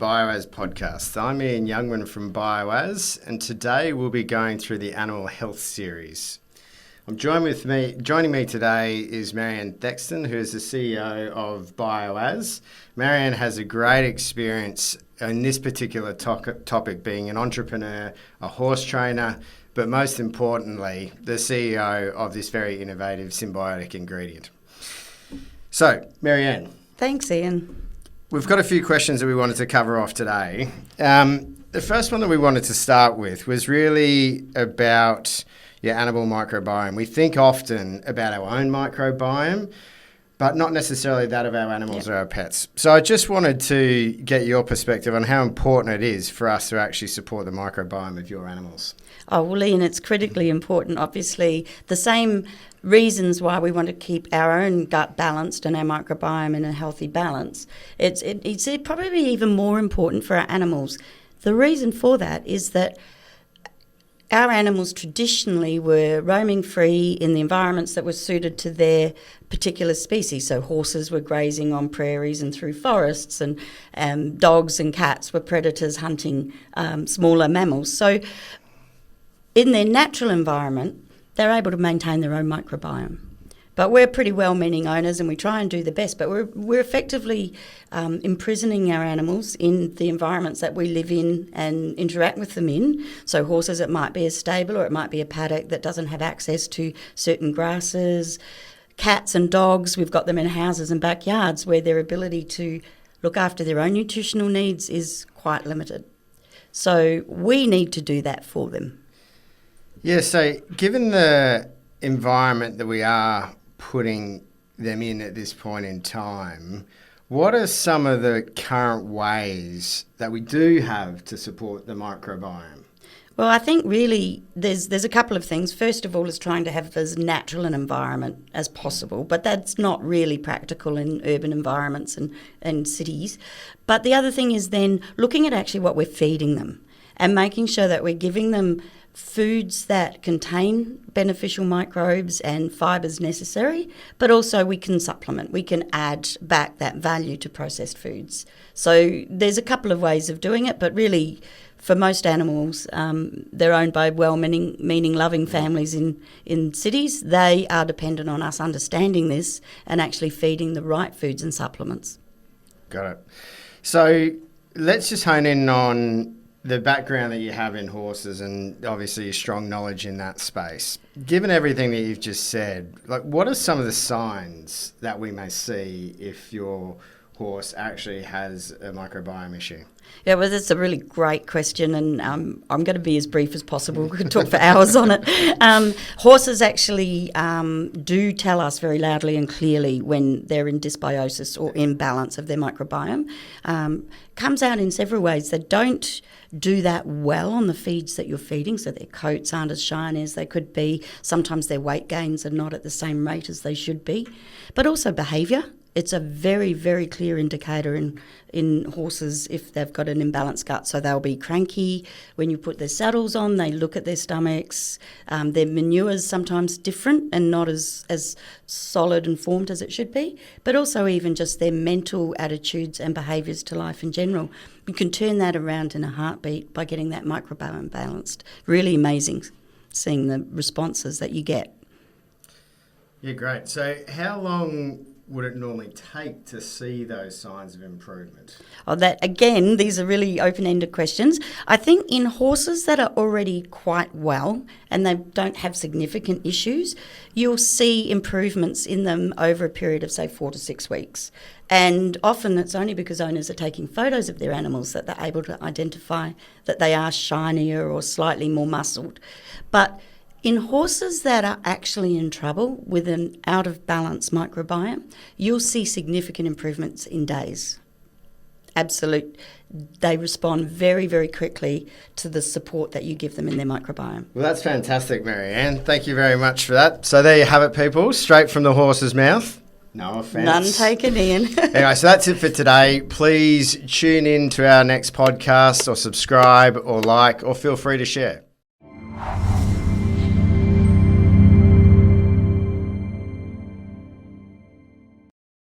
Bioaz Podcast. I'm Ian Youngman from Bioaz, and today we'll be going through the animal health series. Joining me today is Maryann Thexton, who is the CEO of Bioaz. Maryann has a great experience in this particular topic, being an entrepreneur, a horse trainer, but most importantly, the CEO of this very innovative symbiotic ingredient. So, Maryann. Thanks, Ian. We've got a few questions that we wanted to cover off today. The first one that we wanted to start with was really about your animal microbiome. We think often about our own microbiome, but not necessarily that of our animals or our pets. So I just wanted to get your perspective on how important it is for us to actually support the microbiome of your animals. Oh, well, Ian, it's critically important. Obviously, the same reasons why we want to keep our own gut balanced and our microbiome in a healthy balance. It's probably even more important for our animals. The reason for that is that our animals traditionally were roaming free in the environments that were suited to their particular species. So horses were grazing on prairies and through forests, and dogs and cats were predators hunting smaller mammals. So in their natural environment, they're able to maintain their own microbiome. But we're pretty well-meaning owners and we try and do the best, but we're effectively imprisoning our animals in the environments that we live in and interact with them in. So horses, it might be a stable or it might be a paddock that doesn't have access to certain grasses. Cats and dogs, we've got them in houses and backyards where their ability to look after their own nutritional needs is quite limited. So we need to do that for them. Yeah, so given the environment that we are putting them in at this point in time, what are some of the current ways that we do have to support the microbiome? Well, I think really there's a couple of things. First of all is trying to have as natural an environment as possible, but that's not really practical in urban environments and cities. But the other thing is then looking at actually what we're feeding them and making sure that we're giving them foods that contain beneficial microbes and fibres necessary, but also we can supplement. We can add back that value to processed foods. So there's a couple of ways of doing it, but really for most animals, they're owned by well-meaning, loving families in cities. They are dependent on us understanding this and actually feeding the right foods and supplements. Got it. So let's just hone in on the background that you have in horses and obviously your strong knowledge in that space. Given everything that you've just said, like what are some of the signs that we may see if your horse actually has a microbiome issue? Yeah, well, that's a really great question, and I'm going to be as brief as possible. We could talk for hours on it. Horses actually do tell us very loudly and clearly when they're in dysbiosis or imbalance of their microbiome. Comes out in several ways. They don't do that well on the feeds that you're feeding, so their coats aren't as shiny as they could be. Sometimes their weight gains are not at the same rate as they should be, but also behaviour. It's a very, very clear indicator in horses if they've got an imbalanced gut. So they'll be cranky. When you put their saddles on, they look at their stomachs. Their manure's sometimes different and not as solid and formed as it should be, but also even just their mental attitudes and behaviours to life in general. You can turn that around in a heartbeat by getting that microbiome balanced. Really amazing seeing the responses that you get. Yeah, great. So how long would it normally take to see those signs of improvement? Oh, that again, these are really open-ended questions. I think in horses that are already quite well and they don't have significant issues, you'll see improvements in them over a period of, say, 4 to 6 weeks. And often it's only because owners are taking photos of their animals that they're able to identify that they are shinier or slightly more muscled. But in horses that are actually in trouble with an out-of-balance microbiome, you'll see significant improvements in days. Absolute. They respond very, very quickly to the support that you give them in their microbiome. Well, that's fantastic, Maryann. Thank you very much for that. So there you have it, people, straight from the horse's mouth. No offence. None taken, Ian. Anyway, so that's it for today. Please tune in to our next podcast or subscribe or like or feel free to share.